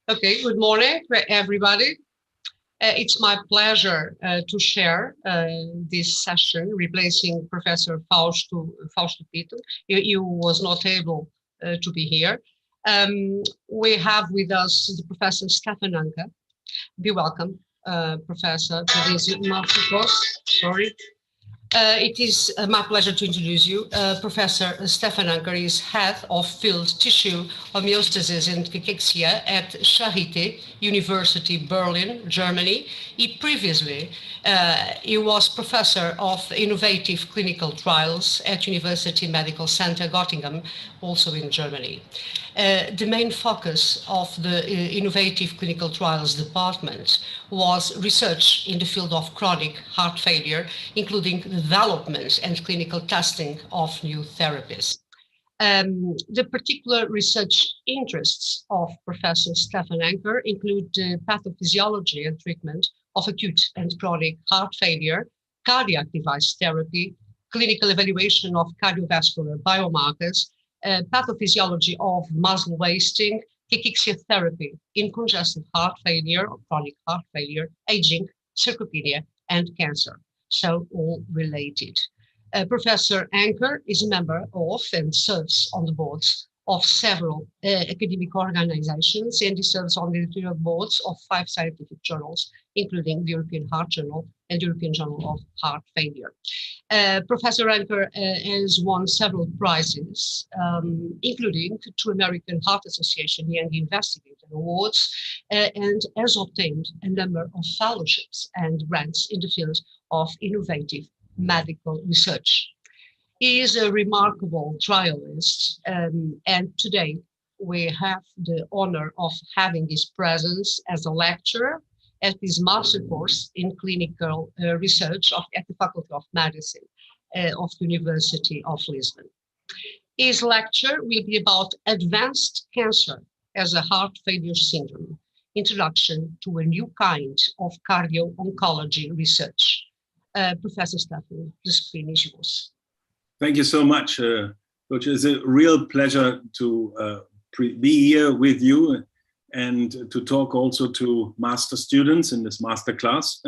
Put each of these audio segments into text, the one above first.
Okay, good morning, everybody. It's my pleasure to share this session, replacing Professor Fausto Pito. He was not able to be here. We have with us the Professor Stefan Anker. Be welcome, Professor. Sorry. It is my pleasure to introduce you. Professor Stefan Anker is head of field tissue homeostasis and cachexia at Charité University, Berlin, Germany. He was professor of innovative clinical trials at University Medical Center Göttingen, also in Germany. The main focus of the innovative clinical trials department was research in the field of chronic heart failure, including development and clinical testing of new therapies. The particular research interests of Professor Stefan Anker include pathophysiology and treatment of acute and chronic heart failure, cardiac device therapy, clinical evaluation of cardiovascular biomarkers, pathophysiology of muscle wasting, cachexia therapy in congestive heart failure or chronic heart failure, aging, sarcopenia, and cancer. So all related. Professor Anker is a member of and serves on the boards of several academic organizations, and he serves on the editorial boards of 5 scientific journals, including the European Heart Journal and the European Journal of Heart Failure. Professor Anker has won several prizes, including 2 American Heart Association Young Investigator Awards, and has obtained a number of fellowships and grants in the field of innovative medical research. He is a remarkable trialist, and today we have the honor of having his presence as a lecturer at his master course in clinical research at the Faculty of Medicine of the University of Lisbon. His lecture will be about advanced cancer as a heart failure syndrome, introduction to a new kind of cardio-oncology research. Professor Stefan, the screen is yours. Thank you so much, Coach. It's a real pleasure to be here with you and to talk also to master students in this master class.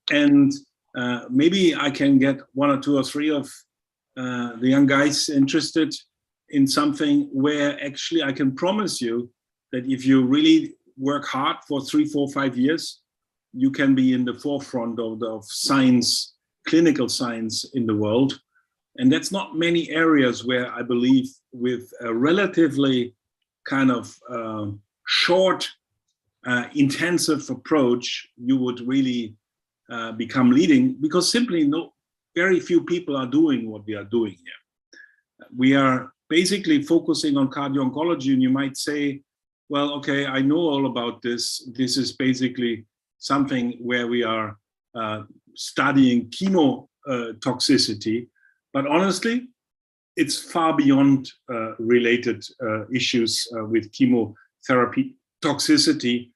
And maybe I can get 1 or 2 or 3 of the young guys interested in something where actually I can promise you that if you really work hard for 3, 4, 5 years, you can be in the forefront of science, clinical science in the world. And that's not many areas where I believe with a relatively kind of short, intensive approach, you would really become leading, because simply very few people are doing what we are doing here. We are basically focusing on cardio-oncology, and you might say, well, okay, I know all about this. This is basically something where we are studying chemotoxicity. But honestly, it's far beyond related issues with chemotherapy toxicity,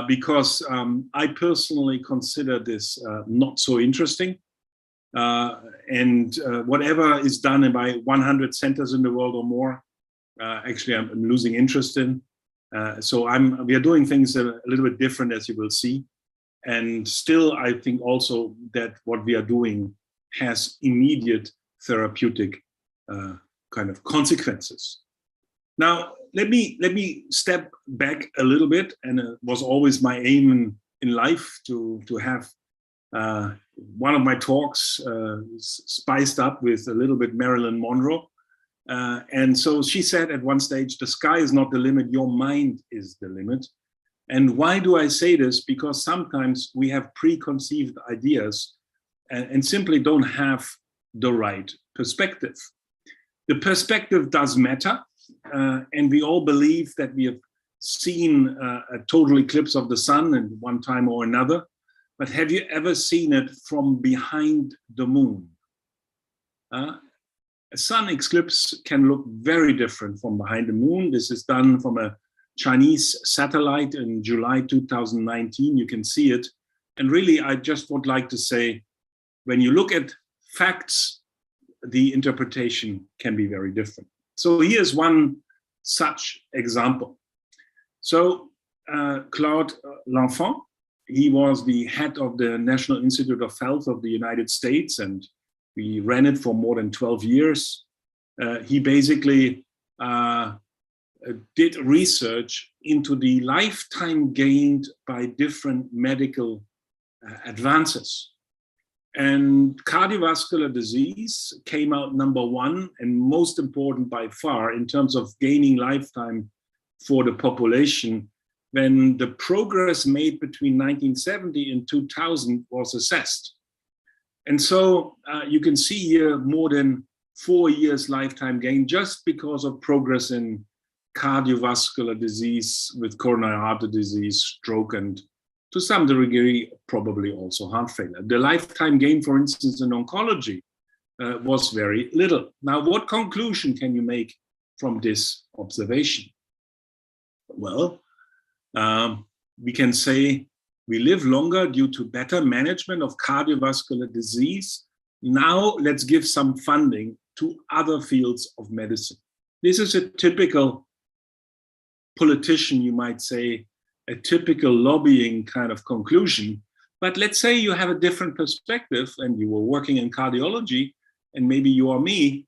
because I personally consider this not so interesting. And whatever is done by 100 centers in the world or more, actually I'm losing interest in. So we are doing things a little bit different, as you will see. And still, I think also that what we are doing has immediate therapeutic kind of consequences. Now, let me step back a little bit, and it was always my aim in life to have one of my talks spiced up with a little bit Marilyn Monroe. And so she said at one stage, the sky is not the limit, your mind is the limit. And why do I say this? Because sometimes we have preconceived ideas and simply don't have the right perspective. The perspective does matter, and we all believe that we have seen a total eclipse of the sun at one time or another, but have you ever seen it from behind the moon? A sun eclipse can look very different from behind the moon. This is done from a Chinese satellite in July 2019. You can see it. And really, I just would like to say, when you look at facts, the interpretation can be very different. So here's one such example. So Claude L'Enfant, he was the head of the National Institute of Health of the United States, and we ran it for more than 12 years. He basically did research into the lifetime gained by different medical advances. And cardiovascular disease came out #1 and most important by far in terms of gaining lifetime for the population when the progress made between 1970 and 2000 was assessed. And so you can see here more than 4 years lifetime gain just because of progress in cardiovascular disease with coronary artery disease, stroke, and to some degree, probably also heart failure. The lifetime gain, for instance, in oncology was very little. Now, what conclusion can you make from this observation? Well, we can say we live longer due to better management of cardiovascular disease. Now, let's give some funding to other fields of medicine. This is a typical politician, you might say, a typical lobbying kind of conclusion. But let's say you have a different perspective and you were working in cardiology, and maybe you or me,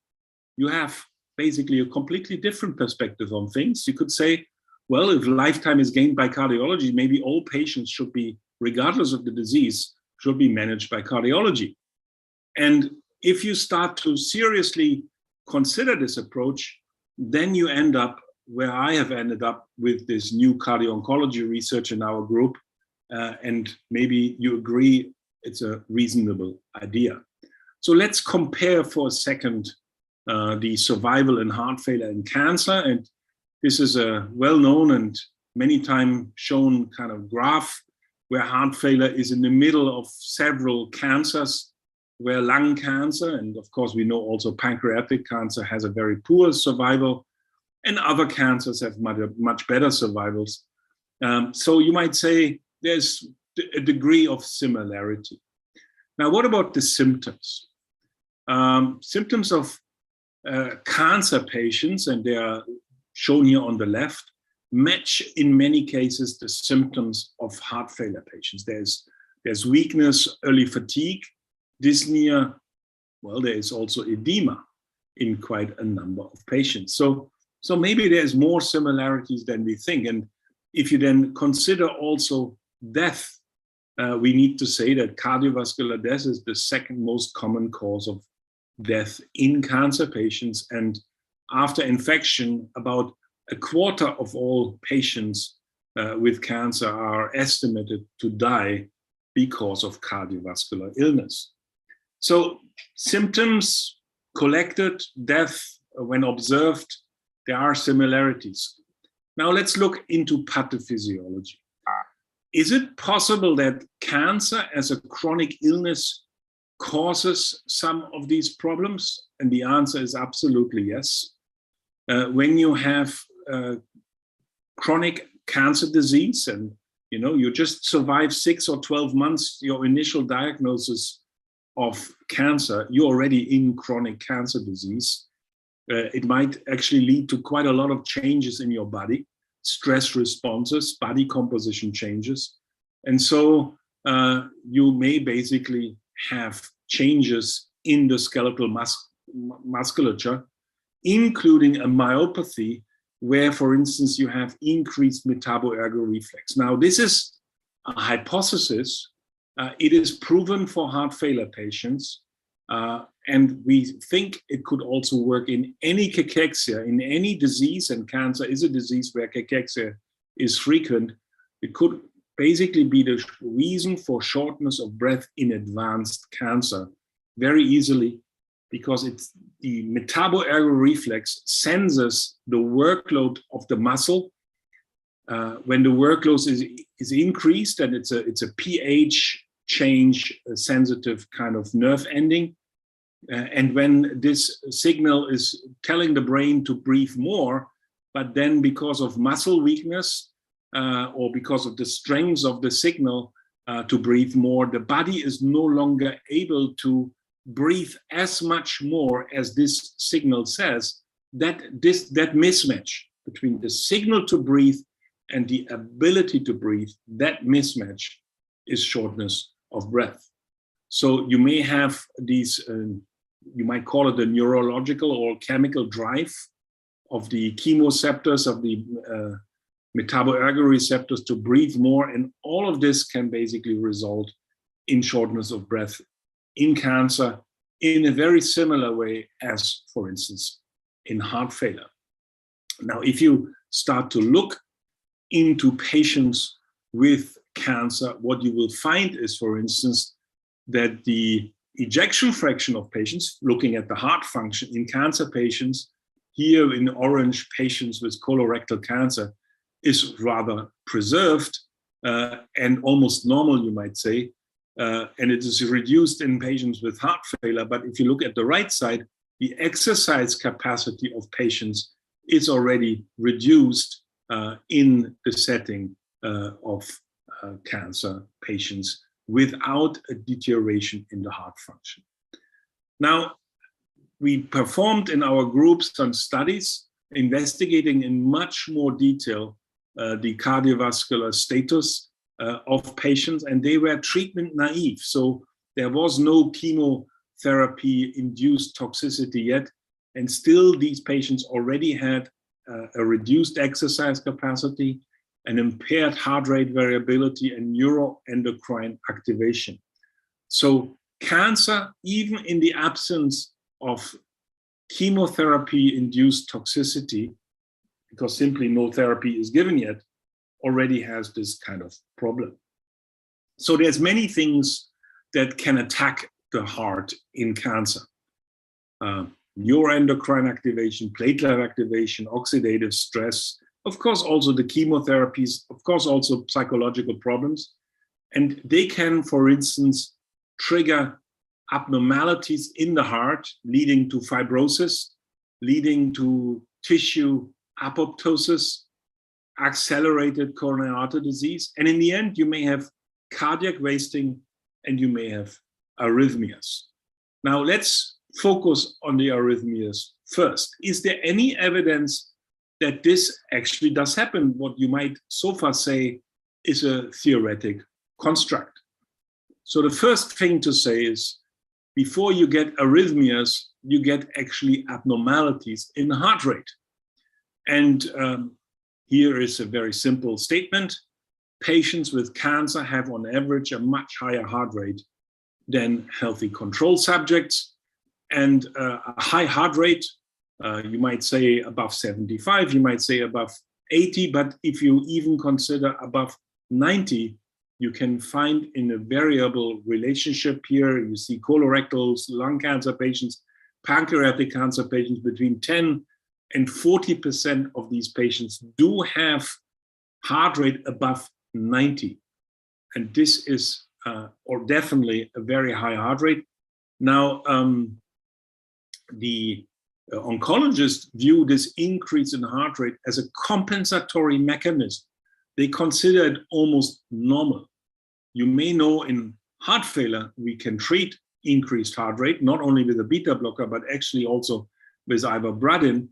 you have basically a completely different perspective on things. You could say, well, if lifetime is gained by cardiology, maybe all patients should be, regardless of the disease, should be managed by cardiology. And if you start to seriously consider this approach, then you end up where I have ended up with this new cardio-oncology research in our group. And maybe you agree it's a reasonable idea. So let's compare for a second the survival in heart failure and cancer. And this is a well-known and many times shown kind of graph where heart failure is in the middle of several cancers, where lung cancer, and of course we know also pancreatic cancer, has a very poor survival, and other cancers have much better survivals. So you might say there's a degree of similarity. Now, what about the symptoms? Symptoms of cancer patients, and they are shown here on the left, match in many cases the symptoms of heart failure patients. There's weakness, early fatigue, dyspnea. Well, there is also edema in quite a number of patients. So maybe there's more similarities than we think. And if you then consider also death, we need to say that cardiovascular death is the second most common cause of death in cancer patients. And after infection, about a quarter of all patients with cancer are estimated to die because of cardiovascular illness. So symptoms collected, death when observed, there are similarities. Now let's look into pathophysiology. Is it possible that cancer as a chronic illness causes some of these problems? And the answer is absolutely yes. When you have chronic cancer disease and you just survive 6 or 12 months, your initial diagnosis of cancer, you're already in chronic cancer disease. It might actually lead to quite a lot of changes in your body, stress responses, body composition changes. And so you may basically have changes in the skeletal musculature, including a myopathy, where, for instance, you have increased metaboergo reflex. Now, this is a hypothesis. It is proven for heart failure patients. And we think it could also work in any cachexia, in any disease, and cancer is a disease where cachexia is frequent. It could basically be the reason for shortness of breath in advanced cancer very easily, because it's the metaboergo reflex senses the workload of the muscle. When the workload is increased, and it's a pH change sensitive kind of nerve ending. And when this signal is telling the brain to breathe more, but then because of muscle weakness or because of the strength of the signal to breathe more, the body is no longer able to breathe as much more as this signal says. That mismatch between the signal to breathe and the ability to breathe, that mismatch is shortness of breath. So you may have these, you might call it the neurological or chemical drive of the chemoreceptors, of the metaboergoreceptors to breathe more, and all of this can basically result in shortness of breath in cancer in a very similar way as, for instance, in heart failure. Now, if you start to look into patients with cancer, what you will find is, for instance, that the ejection fraction of patients, looking at the heart function in cancer patients, here in orange, patients with colorectal cancer, is rather preserved and almost normal, you might say. And it is reduced in patients with heart failure. But if you look at the right side, the exercise capacity of patients is already reduced in the setting of cancer patients without a deterioration in the heart function. Now, we performed in our groups some studies investigating in much more detail the cardiovascular status of patients, and they were treatment naive. So there was no chemotherapy-induced toxicity yet, and still these patients already had a reduced exercise capacity, an impaired heart rate variability, and neuroendocrine activation. So cancer, even in the absence of chemotherapy-induced toxicity, because simply no therapy is given yet, already has this kind of problem. So there's many things that can attack the heart in cancer. Neuroendocrine activation, platelet activation, oxidative stress, of course also the chemotherapies, of course also psychological problems. And they can, for instance, trigger abnormalities in the heart, leading to fibrosis, leading to tissue apoptosis, accelerated coronary artery disease. And in the end, you may have cardiac wasting and you may have arrhythmias. Now let's focus on the arrhythmias first. Is there any evidence that this actually does happen? What you might so far say is a theoretic construct. So the first thing to say is, before you get arrhythmias, you get actually abnormalities in the heart rate. And here is a very simple statement. Patients with cancer have on average a much higher heart rate than healthy control subjects. And a high heart rate, you might say above 75, you might say above 80, but if you even consider above 90, you can find in a variable relationship here. You see colorectal, lung cancer patients, pancreatic cancer patients, between 10 and 40% of these patients do have heart rate above 90. And this is or definitely a very high heart rate. Now, the oncologists view this increase in heart rate as a compensatory mechanism. They consider it almost normal. You may know in heart failure, we can treat increased heart rate, not only with a beta blocker, but actually also with ivabradine.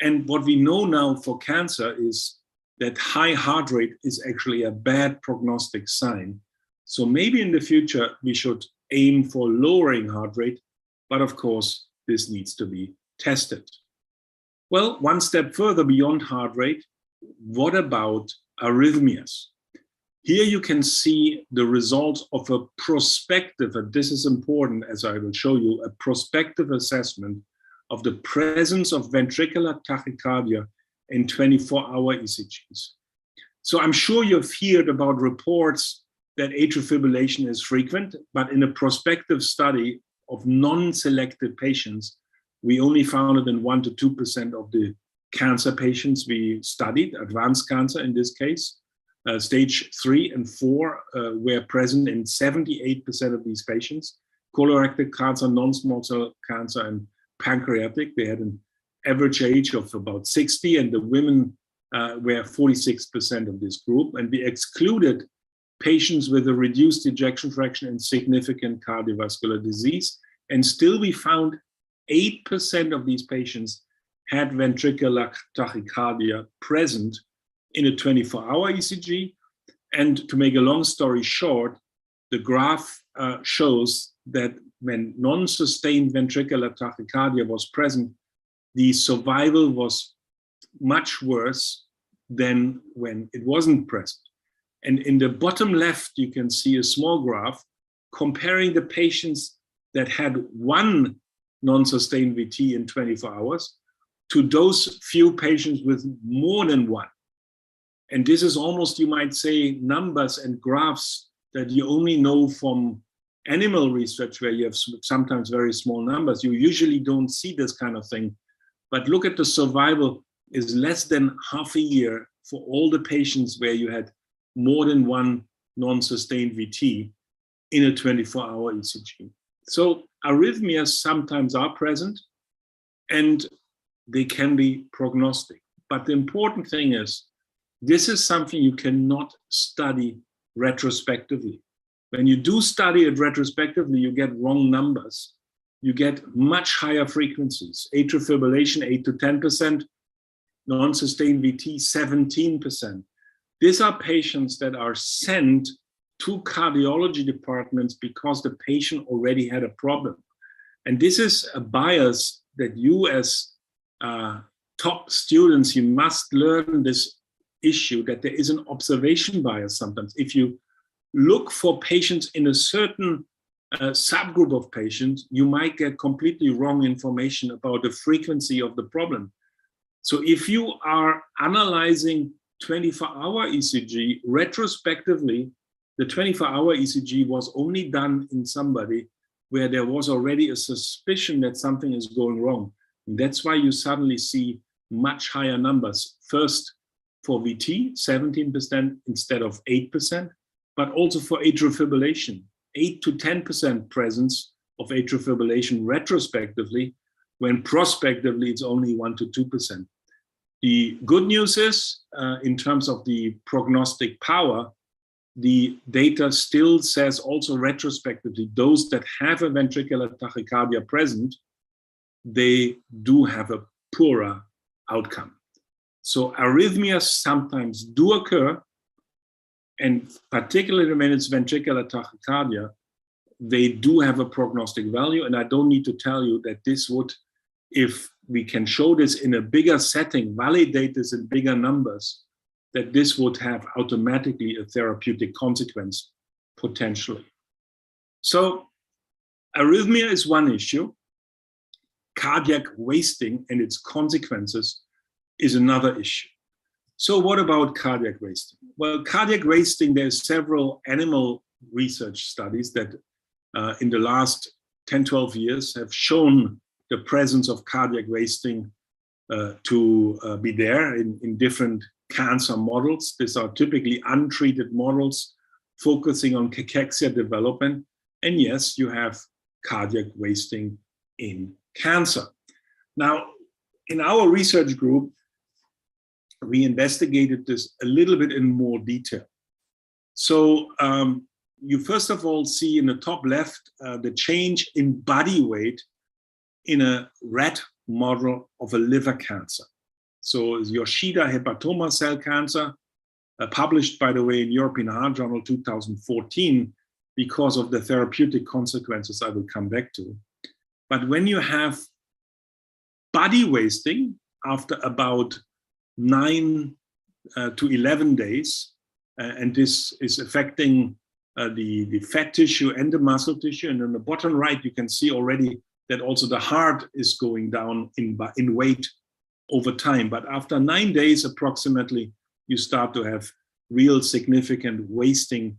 And what we know now for cancer is that high heart rate is actually a bad prognostic sign. So maybe in the future, we should aim for lowering heart rate, but of course, this needs to be tested. Well, one step further beyond heart rate, what about arrhythmias? Here you can see the results of a prospective, and this is important as I will show you, a prospective assessment of the presence of ventricular tachycardia in 24-hour ECGs. So I'm sure you've heard about reports that atrial fibrillation is frequent, but in a prospective study of non-selected patients, we only found it in 1 to 2% of the cancer patients we studied, advanced cancer in this case. Stage 3 and 4 were present in 78% of these patients. Colorectal cancer, non-small cell cancer, and pancreatic, they had an average age of about 60, and the women were 46% of this group. And we excluded patients with a reduced ejection fraction and significant cardiovascular disease. And still we found 8% of these patients had ventricular tachycardia present in a 24-hour ECG. And to make a long story short, the graph shows that when non-sustained ventricular tachycardia was present, the survival was much worse than when it wasn't present. And in the bottom left, you can see a small graph comparing the patients that had one non-sustained VT in 24 hours to those few patients with more than one. And this is almost, you might say, numbers and graphs that you only know from animal research, where you have sometimes very small numbers. You usually don't see this kind of thing. But look at the survival is less than half a year for all the patients where you had more than one non-sustained VT in a 24-hour ECG. So arrhythmias sometimes are present and they can be prognostic. But the important thing is, this is something you cannot study retrospectively. When you do study it retrospectively, you get wrong numbers. You get much higher frequencies. Atrial fibrillation, 8 to 10%, non-sustained VT, 17%. These are patients that are sent to cardiology departments because the patient already had a problem. And this is a bias that you as top students, you must learn this issue, that there is an observation bias sometimes. If you look for patients in a certain subgroup of patients, you might get completely wrong information about the frequency of the problem. So if you are analyzing 24-hour ECG retrospectively, the 24-hour ECG was only done in somebody where there was already a suspicion that something is going wrong. And that's why you suddenly see much higher numbers. First, for VT, 17% instead of 8%, but also for atrial fibrillation, 8 to 10% presence of atrial fibrillation retrospectively, when prospectively it's only 1 to 2%. The good news is, in terms of the prognostic power, the data still says also retrospectively, those that have a ventricular tachycardia present, they do have a poorer outcome. So arrhythmias sometimes do occur, and particularly when it's ventricular tachycardia, they do have a prognostic value. And I don't need to tell you that this would, if we can show this in a bigger setting, validate this in bigger numbers, that this would have automatically a therapeutic consequence, potentially. So arrhythmia is one issue. Cardiac wasting and its consequences is another issue. So what about cardiac wasting? Well, cardiac wasting, there's several animal research studies that in the last 10, 12 years have shown the presence of cardiac wasting to be there in different cancer models. These are typically untreated models focusing on cachexia development. And yes, you have cardiac wasting in cancer. Now, in our research group, we investigated this a little bit in more detail. So you first of all see in the top left the change in body weight in a rat model of a liver cancer. So Yoshida hepatoma cell cancer, published, by the way, in European Heart Journal 2014, because of the therapeutic consequences I will come back to. But when you have body wasting after about 9 to 11 days, and this is affecting the fat tissue and the muscle tissue, and on the bottom right, you can see already that also the heart is going down in weight over time. But after 9 days approximately, you start to have real significant wasting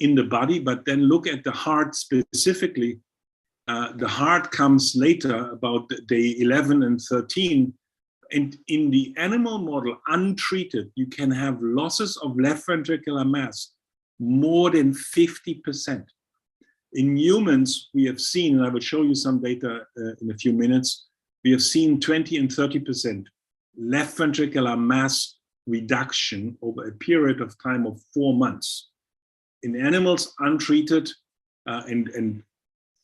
in the body. But then look at the heart specifically. The heart comes later, about day 11 and 13. And in the animal model, untreated, you can have losses of left ventricular mass more than 50%. In humans, we have seen, and I will show you some data in a few minutes, we have seen 20 and 30% left ventricular mass reduction over a period of time of 4 months. In animals untreated, and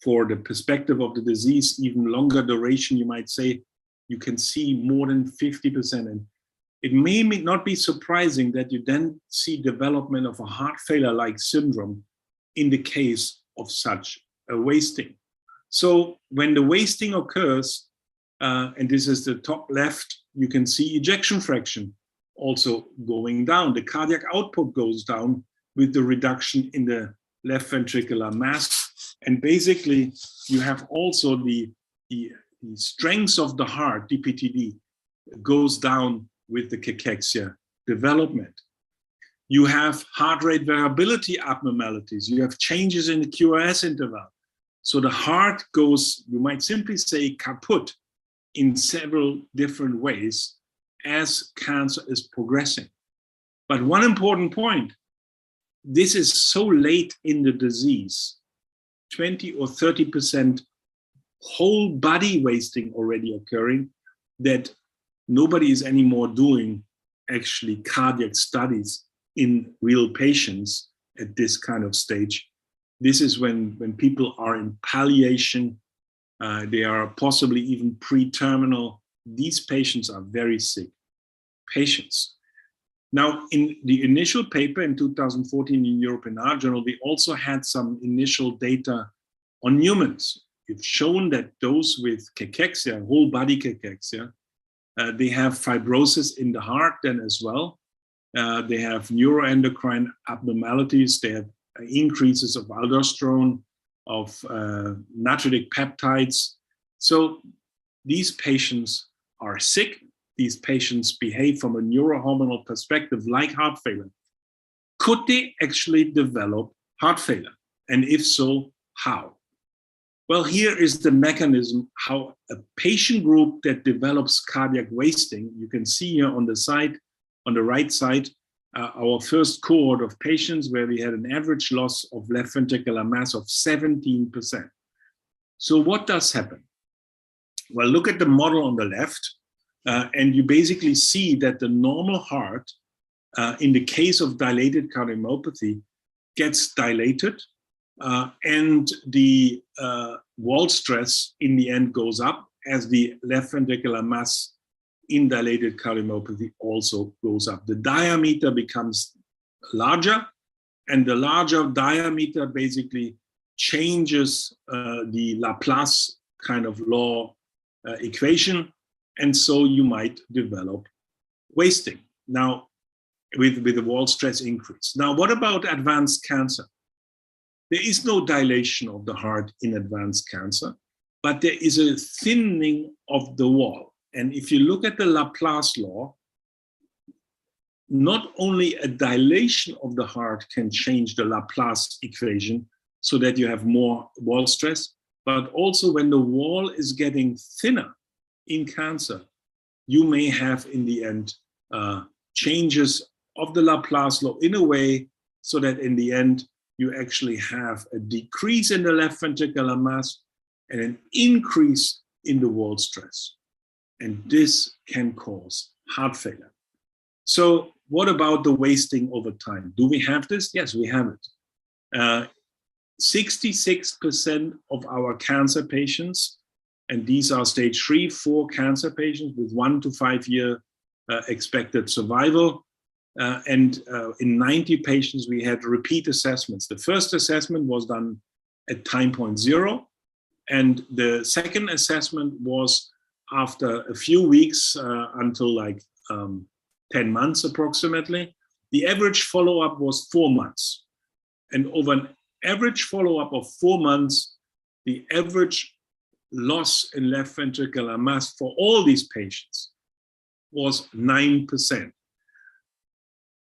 for the perspective of the disease, even longer duration, you might say, you can see more than 50%. And it may not be surprising that you then see development of a heart failure-like syndrome in the case of such a wasting. So when the wasting occurs, and this is the top left, you can see ejection fraction also going down. The cardiac output goes down with the reduction in the left ventricular mass. And basically, you have also the strength of the heart, DPTD, goes down with the cachexia development. You have heart rate variability abnormalities. You have changes in the QRS interval. So the heart goes, you might simply say, kaput in several different ways as cancer is progressing. But one important point, this is so late in the disease, 20 or 30% whole body wasting already occurring, that nobody is anymore doing actually cardiac studies in real patients at this kind of stage. This is when people are in palliation, they are possibly even pre-terminal. These patients are very sick patients. Now, in the initial paper in 2014 in European Heart Journal, we also had some initial data on humans. We've shown that those with cachexia, whole body cachexia, they have fibrosis in the heart then as well. They have neuroendocrine abnormalities. They have increases of aldosterone, of natriuretic peptides. So these patients are sick. These patients behave from a neurohormonal perspective like heart failure. Could they actually develop heart failure? And if so, how? Well, here is the mechanism how a patient group that develops cardiac wasting, you can see here on the side, on the right side, our first cohort of patients where we had an average loss of left ventricular mass of 17%. So what does happen? Well, look at the model on the left, and you basically see that the normal heart, in the case of dilated cardiomyopathy, gets dilated, and the wall stress in the end goes up as the left ventricular mass in dilated cardiomyopathy also goes up. The diameter becomes larger, and the larger diameter basically changes the Laplace kind of law equation, and so you might develop wasting. Now, with the wall stress increase. Now, what about advanced cancer? There is no dilation of the heart in advanced cancer, but there is a thinning of the wall. And if you look at the Laplace law, not only a dilation of the heart can change the Laplace equation so that you have more wall stress, but also when the wall is getting thinner in cancer, you may have in the end changes of the Laplace law in a way so that in the end you actually have a decrease in the left ventricular mass and an increase in the wall stress. And this can cause heart failure. So what about the wasting over time? Do we have this? Yes, we have it. 66% of our cancer patients, and these are stage 3, 4 cancer patients with 1 to 5 year expected survival. And in 90 patients, we had repeat assessments. The first assessment was done at time point 0. And the second assessment was after a few weeks until like 10 months approximately. The average follow-up was 4 months. And over an average follow-up of 4 months, the average loss in left ventricular mass for all these patients was 9%.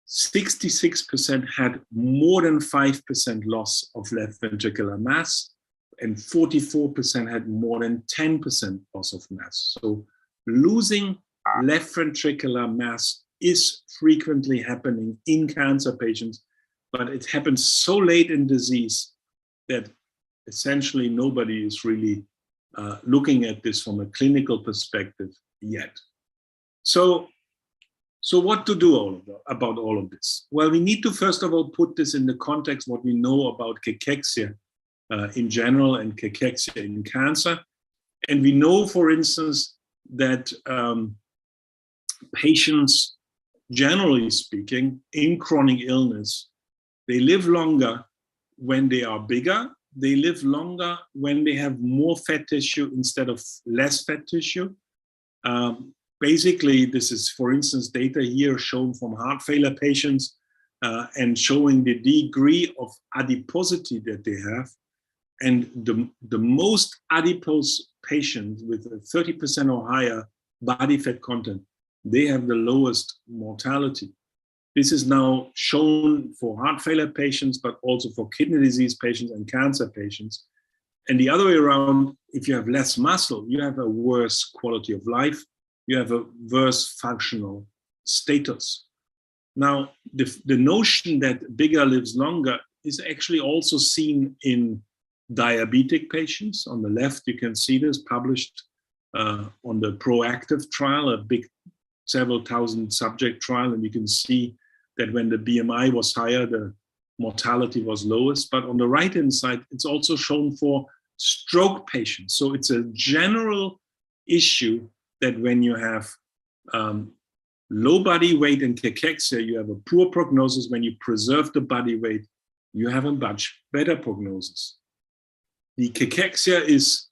66% had more than 5% loss of left ventricular mass, and 44% had more than 10% loss of mass. So losing left ventricular mass is frequently happening in cancer patients, but it happens so late in disease that essentially nobody is really looking at this from a clinical perspective yet. So what to do about all of this? Well, we need to first of all put this in the context what we know about cachexia in general and cachexia in cancer. And we know, for instance, that patients generally speaking, in chronic illness, they live longer when they are bigger. They live longer when they have more fat tissue instead of less fat tissue. Basically, this is, for instance, data here shown from heart failure patients and showing the degree of adiposity that they have. And the most adipose patients with a 30% or higher body fat content, they have the lowest mortality. This is now shown for heart failure patients, but also for kidney disease patients and cancer patients. And the other way around, if you have less muscle, you have a worse quality of life. You have a worse functional status. Now, the notion that bigger lives longer is actually also seen in diabetic patients. On the left, you can see this published on the ProActive trial, a big several thousand subject trial, and you can see that when the BMI was higher, the mortality was lowest. But on the right-hand side, it's also shown for stroke patients. So it's a general issue that when you have low body weight and cachexia, you have a poor prognosis. When you preserve the body weight, you have a much better prognosis. The cachexia is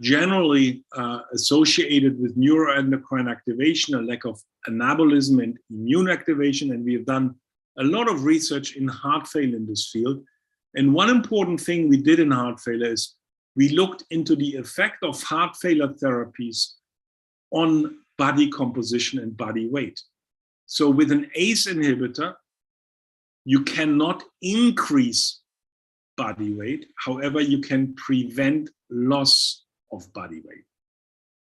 generally associated with neuroendocrine activation, a lack of anabolism and immune activation, and we have done a lot of research in heart failure in this field. And one important thing we did in heart failure is we looked into the effect of heart failure therapies on body composition and body weight. So with an ACE inhibitor, you cannot increase body weight. However, you can prevent loss of body weight.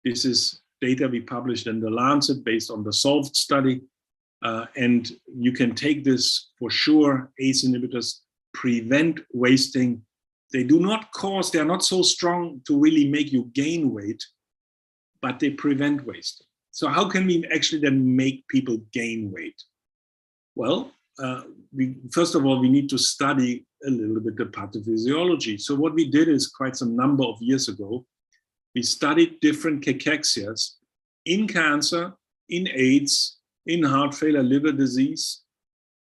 This is data we published in The Lancet based on the SOLVED study. And you can take this for sure. ACE inhibitors prevent wasting. They do not cause, they are not so strong to really make you gain weight, but they prevent wasting. So how can we actually then make people gain weight? Well, first of all, we need to study a little bit the pathophysiology. So what we did is quite some number of years ago, we studied different cachexias in cancer, in AIDS, in heart failure, liver disease,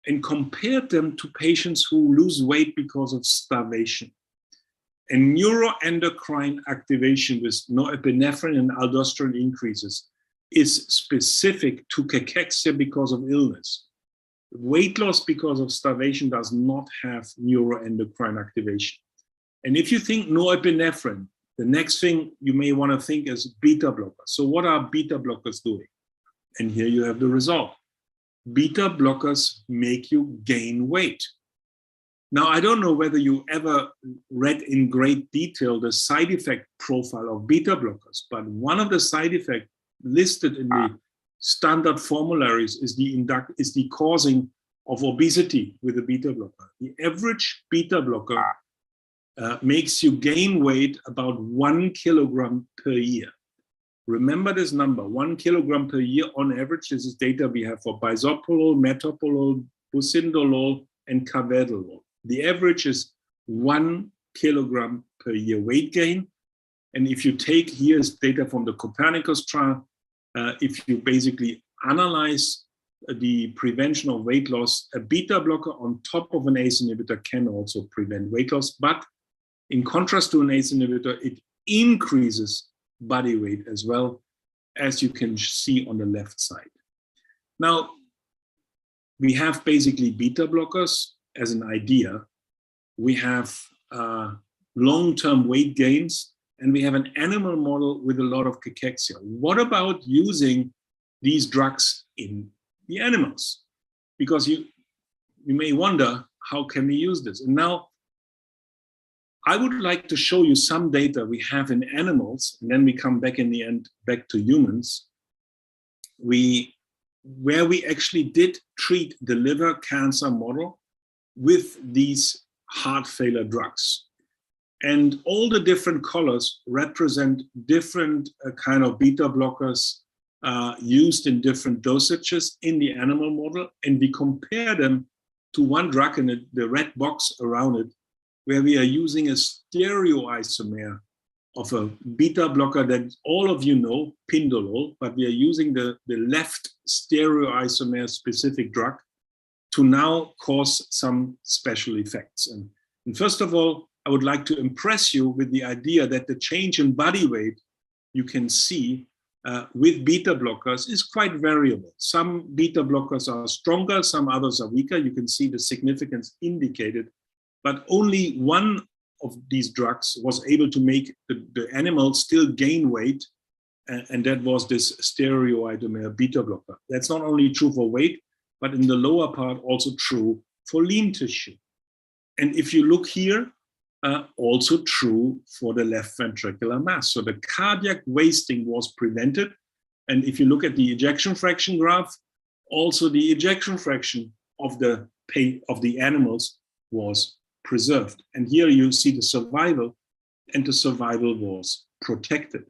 and compared them to patients who lose weight because of starvation. And neuroendocrine activation with norepinephrine and aldosterone increases is specific to cachexia because of illness. Weight loss because of starvation does not have neuroendocrine activation. And if you think norepinephrine, the next thing you may want to think is beta blockers. So what are beta blockers doing? And here you have the result. Beta blockers make you gain weight. Now, I don't know whether you ever read in great detail the side effect profile of beta blockers, but one of the side effects listed in the standard formularies is the causing of obesity with a beta blocker. The average beta blocker makes you gain weight about 1 kilogram per year. Remember this number, 1 kilogram per year on average. This is data we have for bisoprolol, metoprolol, bucindolol, and carvedilol. The average is 1 kilogram per year weight gain. And if you take, here's data from the Copernicus trial, if you basically analyze the prevention of weight loss, a beta blocker on top of an ACE inhibitor can also prevent weight loss. But in contrast to an ACE inhibitor, it increases body weight as well, as you can see on the left side. Now, we have basically beta blockers as an idea. We have long-term weight gains, and we have an animal model with a lot of cachexia. What about using these drugs in the animals? Because you may wonder, how can we use this? And now, I would like to show you some data we have in animals, and then we come back in the end, back to humans, where we actually did treat the liver cancer model with these heart failure drugs. And all the different colors represent different kind of beta blockers used in different dosages in the animal model. And we compare them to one drug in the red box around it, where we are using a stereoisomer of a beta blocker that all of you know, pindolol, but we are using the left stereoisomer specific drug to now cause some special effects. And first of all, I would like to impress you with the idea that the change in body weight you can see with beta blockers is quite variable. Some beta blockers are stronger, some others are weaker. You can see the significance indicated, but only one of these drugs was able to make the animal still gain weight, and that was this stereoisomer beta blocker. That's not only true for weight, but in the lower part also true for lean tissue. And if you look here, also true for the left ventricular mass. So the cardiac wasting was prevented. And if you look at the ejection fraction graph, also the ejection fraction of the animals was preserved. And here you see the survival, and the survival was protected.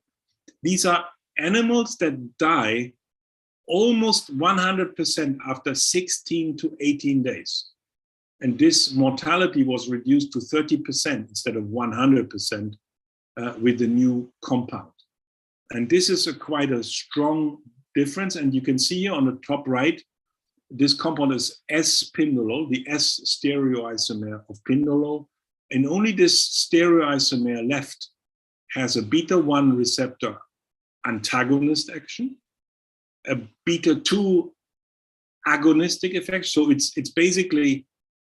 These are animals that die almost 100% after 16 to 18 days. And this mortality was reduced to 30% instead of 100% with the new compound. And this is quite a strong difference. And you can see here on the top right, this compound is S-pindolol, the S stereoisomer of pindolol. And only this stereoisomer left has a beta-1 receptor antagonist action, a beta-2 agonistic effect. So it's basically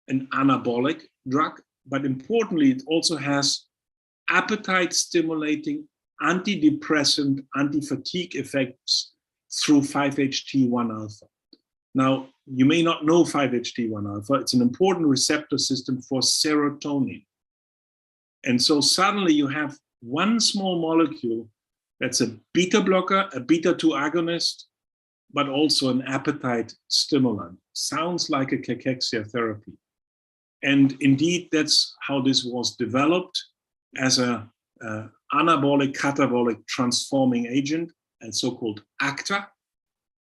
an anabolic drug, but importantly, it also has appetite stimulating, antidepressant, anti-fatigue effects through 5-HT1 alpha. Now, you may not know 5-HT1 alpha. It's an important receptor system for serotonin. And so suddenly you have one small molecule that's a beta blocker, a beta-2 agonist, but also an appetite stimulant. Sounds like a cachexia therapy. And indeed, that's how this was developed as a anabolic catabolic transforming agent, and so-called ACTA.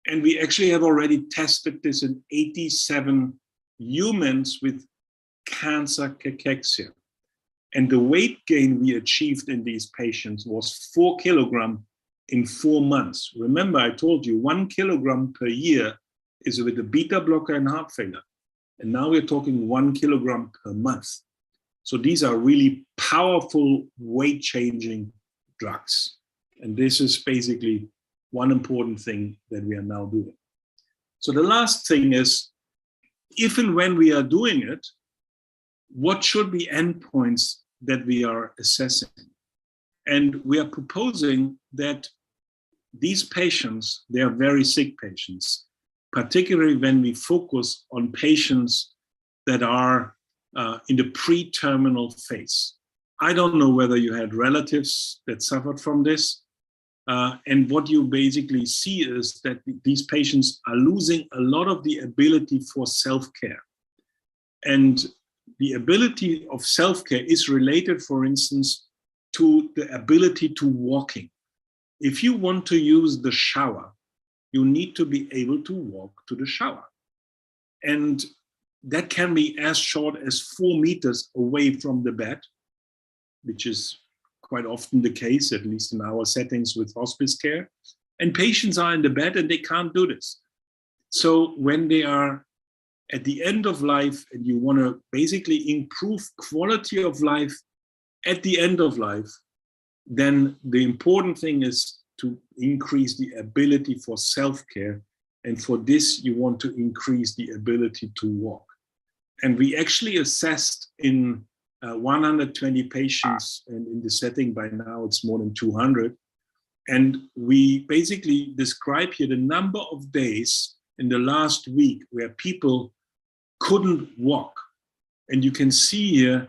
And we actually have already tested this in 87 humans with cancer cachexia. And the weight gain we achieved in these patients was 4 kilograms in 4 months. Remember, I told you 1 kilogram per year is with a beta blocker and heart failure. And now we're talking 1 kilogram per month. So these are really powerful weight-changing drugs. And this is basically one important thing that we are now doing. So the last thing is, if and when we are doing it, what should be endpoints that we are assessing? And we are proposing that these patients, they are very sick patients, particularly when we focus on patients that are in the pre-terminal phase. I don't know whether you had relatives that suffered from this. And what you basically see is that these patients are losing a lot of the ability for self-care. And the ability of self-care is related, for instance, to the ability to walking. If you want to use the shower, you need to be able to walk to the shower. And that can be as short as 4 meters away from the bed, which is quite often the case, at least in our settings with hospice care. And patients are in the bed and they can't do this. So when they are at the end of life and you want to basically improve quality of life at the end of life, then the important thing is to increase the ability for self-care. And for this, you want to increase the ability to walk. And we actually assessed in 120 patients, and in the setting by now it's more than 200. And we basically describe here the number of days in the last week where people couldn't walk. And you can see here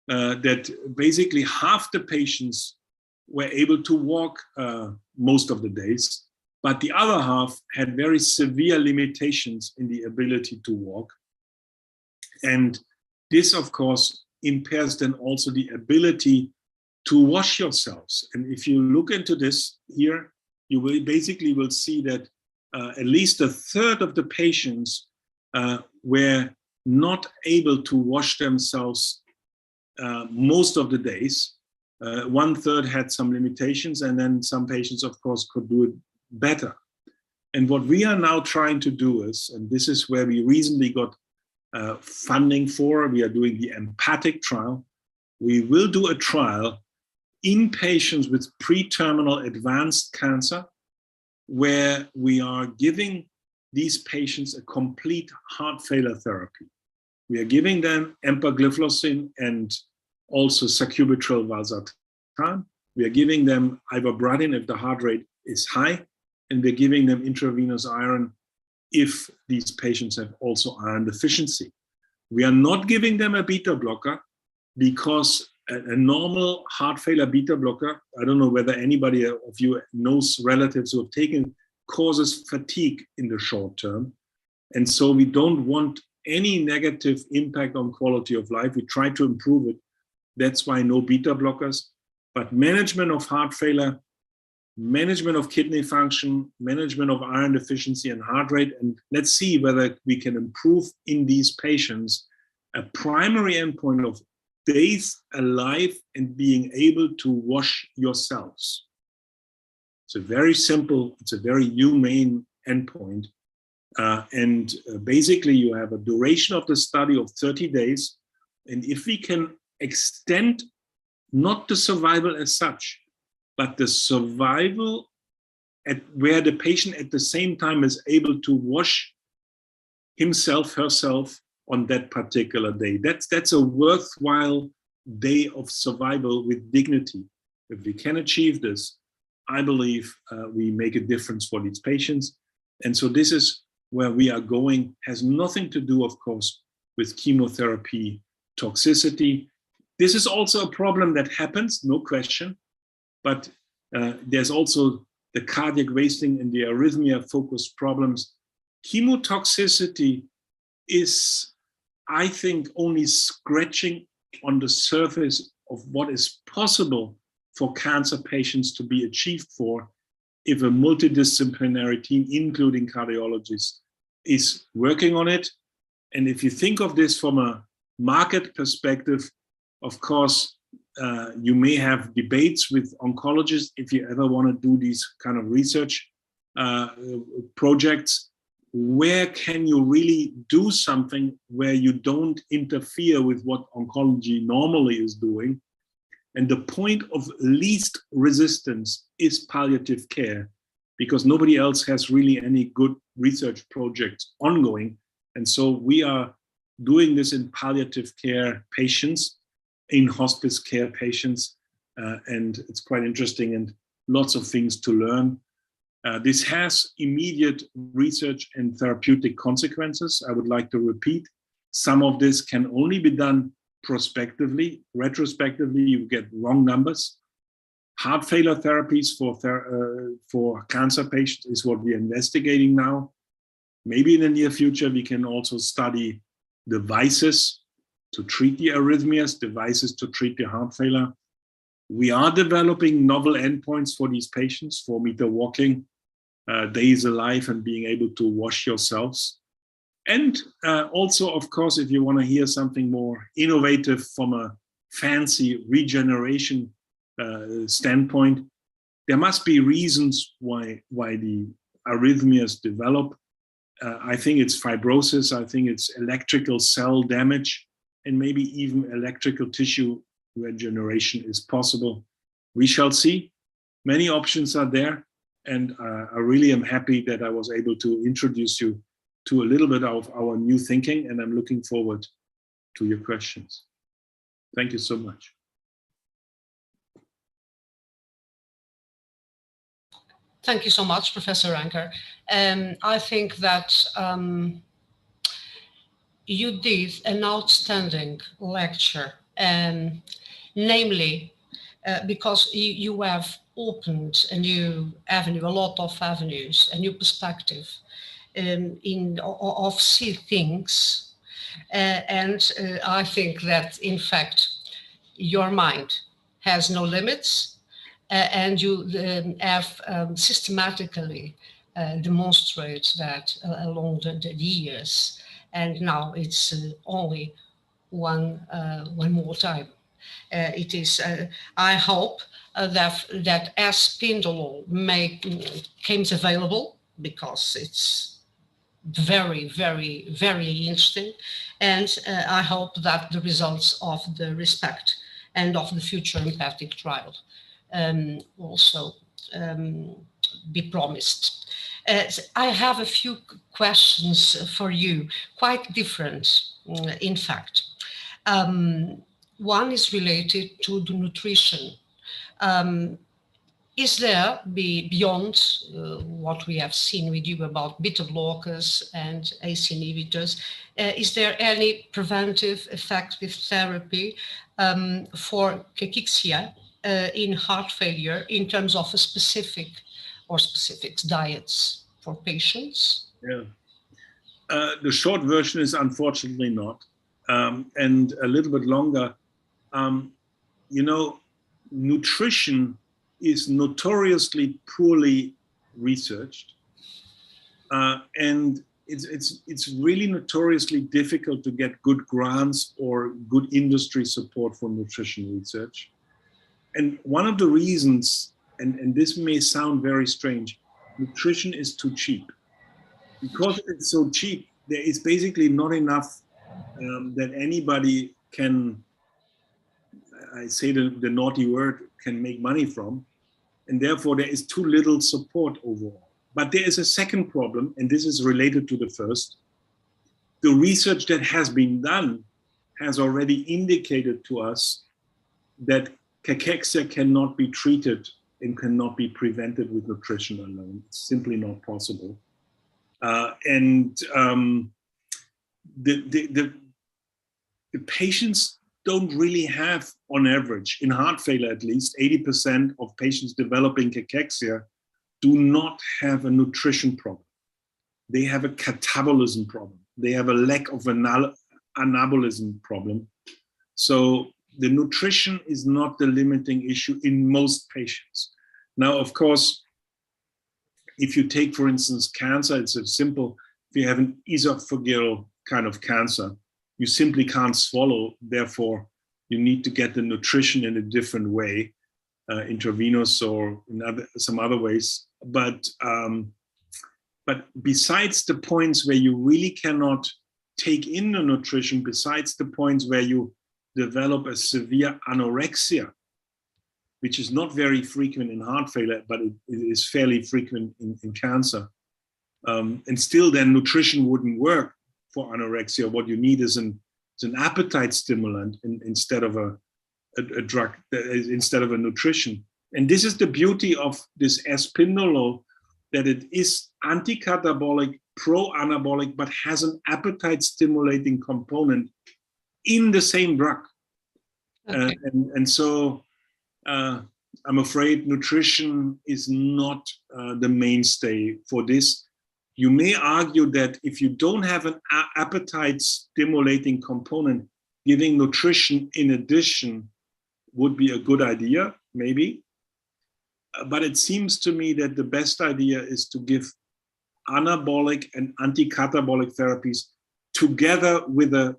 that basically half the patients were able to walk most of the days, but the other half had very severe limitations in the ability to walk. And this, of course, impairs then also the ability to wash yourselves. And if you look into this here, you will basically will see that at least a third of the patients were not able to wash themselves most of the days. 1/3 had some limitations, and then some patients, of course, could do it better. And what we are now trying to do is, and this is where we recently got funding for, we are doing the Empathic Trial. We will do a trial in patients with pre-terminal advanced cancer, where we are giving these patients a complete heart failure therapy. We are giving them empagliflozin and also sacubitril valsartan. We are giving them ivabradine if the heart rate is high, and we're giving them intravenous iron if these patients have also iron deficiency. We are not giving them a beta blocker because a normal heart failure beta blocker, I don't know whether anybody of you knows relatives who have taken, causes fatigue in the short term. And so we don't want any negative impact on quality of life. We try to improve it. That's why no beta blockers. But management of heart failure, management of kidney function, management of iron deficiency and heart rate, and let's see whether we can improve in these patients a primary endpoint of days alive and being able to wash yourselves. It's a very simple, it's a very humane endpoint. Basically you have a duration of the study of 30 days. And if we can extend not the survival as such, but the survival at where the patient at the same time is able to wash himself, herself on that particular day. That's a worthwhile day of survival with dignity. If we can achieve this, I believe we make a difference for these patients. And so this is where we are going. Has nothing to do, of course, with chemotherapy toxicity. This is also a problem that happens, no question, but there's also the cardiac wasting and the arrhythmia-focused problems. Chemotoxicity is, I think, only scratching on the surface of what is possible for cancer patients to be achieved for if a multidisciplinary team, including cardiologists, is working on it. And if you think of this from a market perspective, of course, you may have debates with oncologists if you ever want to do these kind of research projects. Where can you really do something where you don't interfere with what oncology normally is doing? And the point of least resistance is palliative care, because nobody else has really any good research projects ongoing. And so we are doing this in palliative care patients, in hospice care patients, and it's quite interesting and lots of things to learn. This has immediate research and therapeutic consequences. I would like to repeat, some of this can only be done prospectively. Retrospectively, you get wrong numbers. Heart failure therapies for cancer patients is what we're investigating now. Maybe in the near future, we can also study devices to treat the arrhythmias, devices to treat the heart failure. We are developing novel endpoints for these patients, 4-meter walking, days alive and being able to wash yourselves. And also, of course, if you want to hear something more innovative from a fancy regeneration standpoint, there must be reasons why the arrhythmias develop. I think it's fibrosis, I think it's electrical cell damage, and maybe even electrical tissue regeneration is possible. We shall see. Many options are there, and I really am happy that I was able to introduce you to a little bit of our new thinking, and I'm looking forward to your questions. Thank you so much. Thank you so much, Professor Anker. I think that you did an outstanding lecture, namely because you have opened a new avenue, a lot of avenues, a new perspective of see things. And I think that, in fact, your mind has no limits, and you have systematically demonstrated that along the years. And now it's only one more time. It is. I hope that as Spindle becomes available, because it's very, very, very interesting, and I hope that the results of the RESPECT and of the future empathic trial also be promised. I have a few questions for you, quite different, in fact. One is related to the nutrition. Is there, beyond what we have seen with you about beta blockers and ACE inhibitors, is there any preventive effective therapy for cachexia in heart failure in terms of a specific diets for patients? Yeah. The short version is unfortunately not. And a little bit longer, you know, nutrition is notoriously poorly researched, and it's really notoriously difficult to get good grants or good industry support for nutrition research. And one of the reasons, and this may sound very strange, nutrition is too cheap. Because it's so cheap, there is basically not enough that anybody can, I say the naughty word, can make money from. And therefore there is too little support overall. But there is a second problem, and this is related to the first. The research that has been done has already indicated to us that cachexia cannot be treated and cannot be prevented with nutrition alone. It's simply not possible. The patients don't really have, on average, in heart failure at least, 80% of patients developing cachexia do not have a nutrition problem. They have a catabolism problem. They have a lack of anabolism problem. So the nutrition is not the limiting issue in most patients. Now, of course, if you take, for instance, cancer, it's a simple, if you have an esophageal kind of cancer, you simply can't swallow, therefore you need to get the nutrition in a different way, intravenous or in some other ways. But besides the points where you really cannot take in the nutrition, besides the points where you develop a severe anorexia, which is not very frequent in heart failure, but it is fairly frequent in cancer. And still then nutrition wouldn't work for anorexia. What you need is an appetite stimulant instead of a drug, instead of a nutrition. And this is the beauty of this espindolol, that it is anti-catabolic, pro-anabolic, but has an appetite stimulating component in the same drug. Okay. And so I'm afraid nutrition is not the mainstay for this. You may argue that if you don't have an appetite stimulating component, giving nutrition in addition would be a good idea, maybe. But it seems to me that the best idea is to give anabolic and anti-catabolic therapies together with a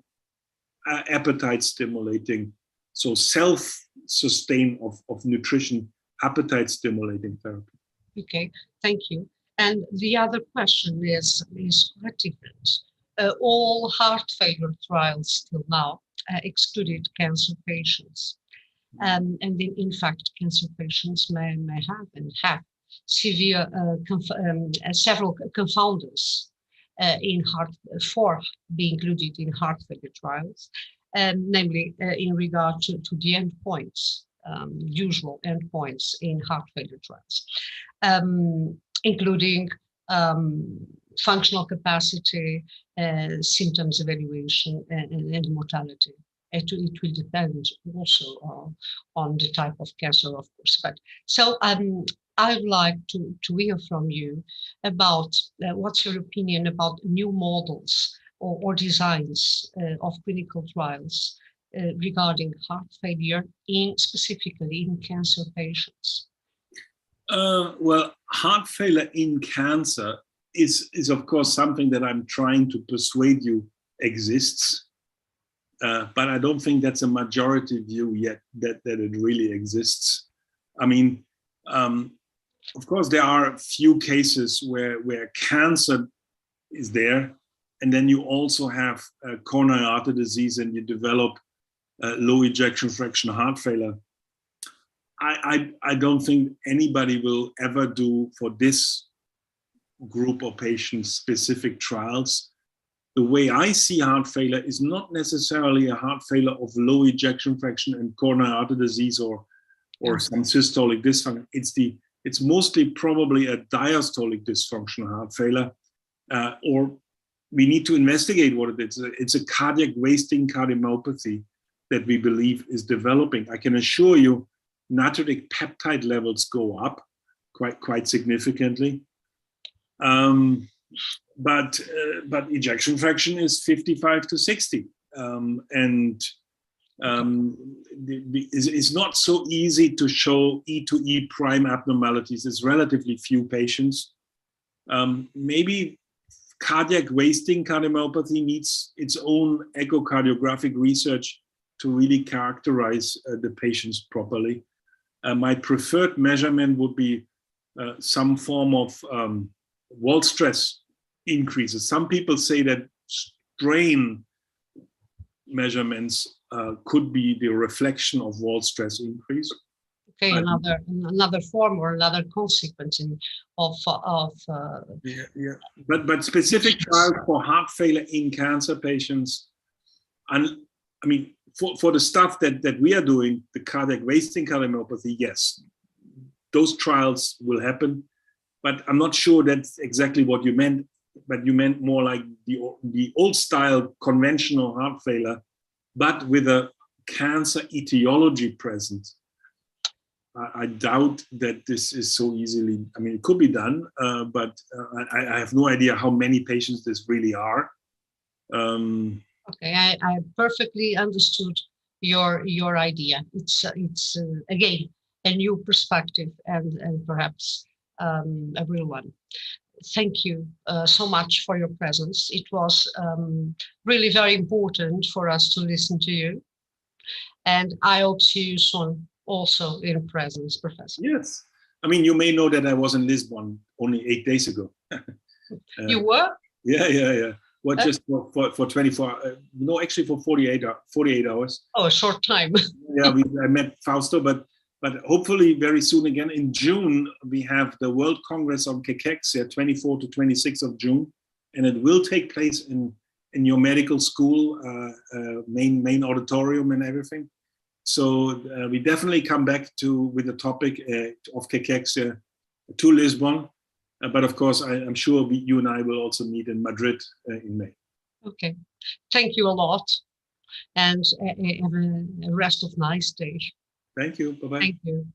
appetite stimulating, so self-sustain of nutrition, appetite stimulating therapy. Okay, thank you. And the other question is quite different. All heart failure trials till now excluded cancer patients. And in fact, cancer patients may have and have severe several confounders for being included in heart failure trials, namely in regard to the endpoints, usual endpoints in heart failure trials. Including functional capacity, symptoms evaluation, and mortality. It will depend also on the type of cancer, of course. But so I'd like to hear from you about what's your opinion about new models or designs of clinical trials regarding heart failure, specifically in cancer patients. Well, heart failure in cancer is of course something that I'm trying to persuade you exists. But I don't think that's a majority view yet, that it really exists. I mean, of course, there are a few cases where cancer is there, and then you also have coronary artery disease and you develop low ejection fraction heart failure. I don't think anybody will ever do for this group of patients specific trials. The way I see heart failure is not necessarily a heart failure of low ejection fraction and coronary artery disease or some systolic dysfunction. It's mostly probably a diastolic dysfunction heart failure, or we need to investigate what it is. It's a cardiac wasting cardiomyopathy that we believe is developing. I can assure you, natriuretic peptide levels go up quite significantly. But ejection fraction is 55 to 60. It's not so easy to show E to E prime abnormalities. It's relatively few patients. Maybe cardiac wasting cardiomyopathy needs its own echocardiographic research to really characterize the patients properly. My preferred measurement would be some form of wall stress increases. Some people say that strain measurements could be the reflection of wall stress increase. Okay, another form or another consequence of yeah. But specific trials for heart failure in cancer patients, and I mean for the stuff that we are doing, the cardiac wasting cardiomyopathy, yes, those trials will happen. But I'm not sure that's exactly what you meant. But you meant more like the old style conventional heart failure, but with a cancer etiology present. I doubt that this is so easily, I mean, it could be done, but I have no idea how many patients this really are. Okay, I perfectly understood your idea. It's again, a new perspective and perhaps a real one. Thank you so much for your presence. It was really very important for us to listen to you. And I hope to see you soon also in presence, Professor. Yes. I mean, you may know that I was in Lisbon only 8 days ago. You were? Yeah. Well, just for 24, no, actually for 48 hours. Oh, a short time. Yeah, I met Fausto, but hopefully very soon again. In June, we have the World Congress on Cachexia, 24 to 26 of June, and it will take place in your medical school, main auditorium and everything. So we definitely come back with the topic of Cachexia to Lisbon. But of course, I'm sure you and I will also meet in Madrid in May. Okay. Thank you a lot. And have a rest of nice day. Thank you. Bye-bye. Thank you.